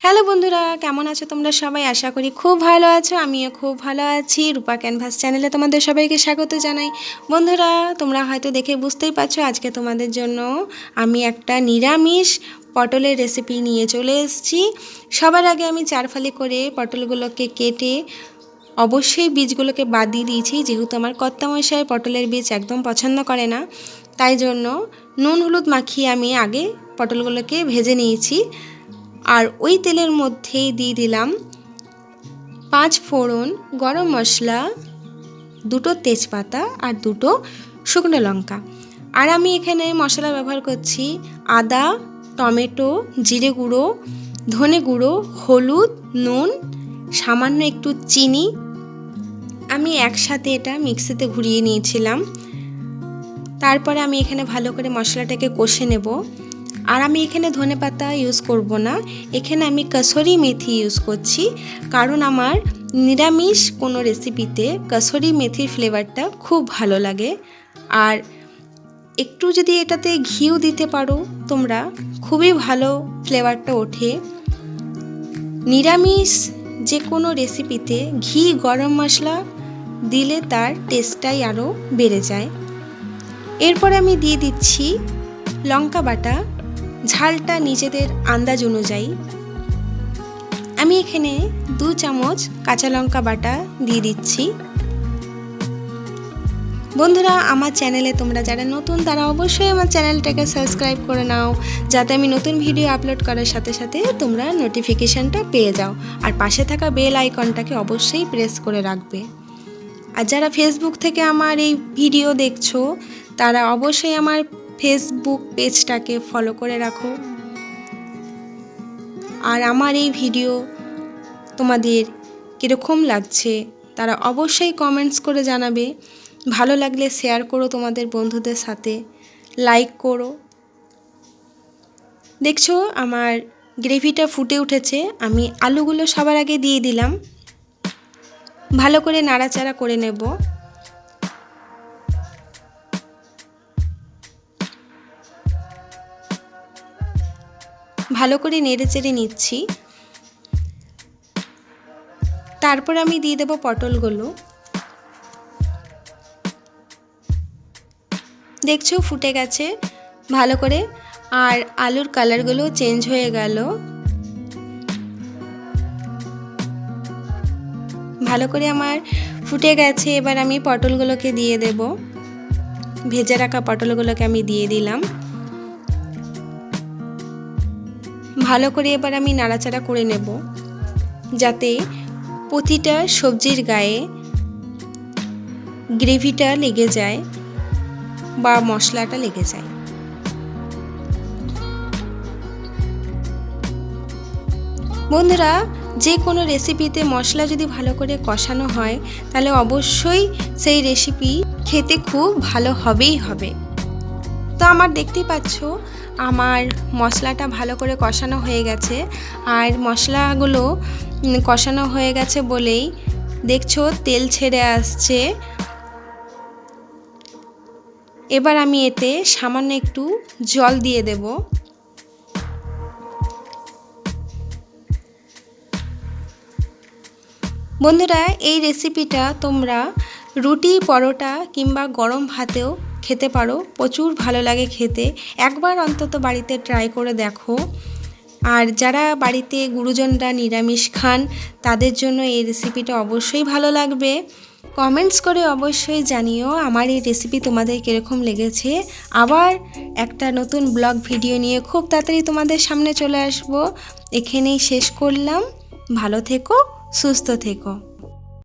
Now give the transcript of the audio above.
Hello বন্ধুরা, কেমন আছো তোমরা সবাই? আশা করি খুব ভালো আছো। আমিও খুব ভালো আছি। রূপা ক্যানভাস চ্যানেলে তোমাদের সবাইকে স্বাগত জানাই। বন্ধুরা, তোমরা হয়তো দেখে বুঝতেই পারছো আজকে তোমাদের জন্য আমি একটা নিরামিষ পটলের রেসিপি নিয়ে চলে এসেছি। সবার আগে আমি 4 ফালি করে পটলগুলোকে কেটে অবশ্যই বীজগুলোকে বাদ দিয়ে দিয়েছি, যেহেতু আমার কর্তামশাই পটলের বীজ একদম পছন্দ করে না। তাই জন্য নুন হলুদ মাখিয়ে আমি আগে পটলগুলোকে ভেজে নিয়েছি। আর ওই তেলের মধ্যেই দিয়ে দিলাম 5 ফোড়ন, গরম মশলা, 2টো তেজপাতা আর 2টো শুকনো লঙ্কা। আর আমি এখানে মশলা ব্যবহার করছি আদা, টমেটো, জিরে গুঁড়ো, ধনে গুঁড়ো, হলুদ, নুন, সামান্য একটু চিনি। আমি একসাথে এটা মিক্সিতে ঘুরিয়ে নিয়েছিলাম। তারপরে আমি এখানে ভালো করে মশলাটাকে কষে নেব। আর আমি এখানে ধনেপাতা ইউজ করব না, এখানে আমি কসুরি মেথি ইউজ করছি, কারণ আমার নিরামিষ কোনো রেসিপিতে কসুরি মেথির ফ্লেভারটা খুব ভালো লাগে। আর একটু যদি এটাতে ঘিও দিতে পারো তোমরা, খুবই ভালো ফ্লেভারটা ওঠে। নিরামিষ যে কোনো রেসিপিতে ঘি, গরম মশলা দিলে তার টেস্টটাই আরও বেড়ে যায়। এরপরে আমি দিয়ে দিচ্ছি লঙ্কা বাটা, ঝালটা নিজেদের আন্দাজ অনুযায়ী। আমি এখানে 2 চামচ কাঁচা লঙ্কা বাটা দিয়ে দিচ্ছি। বন্ধুরা, আমার চ্যানেলে তোমরা যারা নতুন তারা অবশ্যই আমার চ্যানেলটাকে সাবস্ক্রাইব করে নাও, যাতে আমি নতুন ভিডিও আপলোড করার সাথে সাথে তোমরা নোটিফিকেশানটা পেয়ে যাও। আর পাশে থাকা বেল আইকনটাকে অবশ্যই প্রেস করে রাখবে। আর যারা ফেসবুক থেকে আমার এই ভিডিও দেখছো তারা অবশ্যই আমার ফেসবুক পেজটাকে ফলো করে রাখো। আর আমার এই ভিডিও তোমাদের কীরকম লাগছে তারা অবশ্যই কমেন্টস করে জানাবে। ভালো লাগলে শেয়ার করো তোমাদের বন্ধুদের সাথে, লাইক করো। দেখছো আমার গ্রেভিটা ফুটে উঠেছে। আমি আলুগুলো সবার আগে দিয়ে দিলাম, ভালো করে নাড়াচাড়া করে নেব। ভালো করে নেড়েচেড়ে নিচ্ছি। তারপর আমি দিয়ে দেব পটলগুলো। দেখছো ফুটে গেছে ভালো করে, আর আলুর কালারগুলো চেঞ্জ হয়ে গেল। ভালো করে আমার ফুটে গেছে। এবার আমি পটলগুলোকে দিয়ে দেব। ভেজে রাখা পটলগুলোকে আমি দিয়ে দিলাম। ভালো করে এবার আমি নাড়াচাড়া করে নেব, যাতে প্রতিটা সবজির গায়ে গ্রেভিটা লেগে যায় বা মশলাটা লেগে যায়। বন্ধুরা, যে কোনো রেসিপিতে মশলা যদি ভালো করে কষানো হয় তাহলে অবশ্যই সেই রেসিপি খেতে খুব ভালো হবেই হবে। তো আমার দেখতেই পাচ্ছ আমার মশলাটা ভালো করে কষানো হয়ে গেছে। আর মশলাগুলো কষানো হয়ে গেছে বলেই দেখছো তেল ছেড়ে আসছে। এবার আমি এতে সামান্য একটু জল দিয়ে দেব। বন্ধুরা, এই রেসিপিটা তোমরা রুটি, পরোটা কিংবা গরম ভাতেও খেতে পারো। প্রচুর ভালো লাগে খেতে। একবার অন্তত বাড়িতে ট্রাই করে দেখো। আর যারা বাড়িতে গুরুজনরা নিরামিষ খান তাদের জন্য এই রেসিপিটা অবশ্যই ভালো লাগবে। কমেন্টস করে অবশ্যই জানিও আমার এই রেসিপি তোমাদের কীরকম লেগেছে। আবার একটা নতুন ব্লগ ভিডিও নিয়ে খুব তাড়াতাড়ি তোমাদের সামনে চলে আসবো। এখানেই শেষ করলাম। ভালো থেকো, সুস্থ থেকো।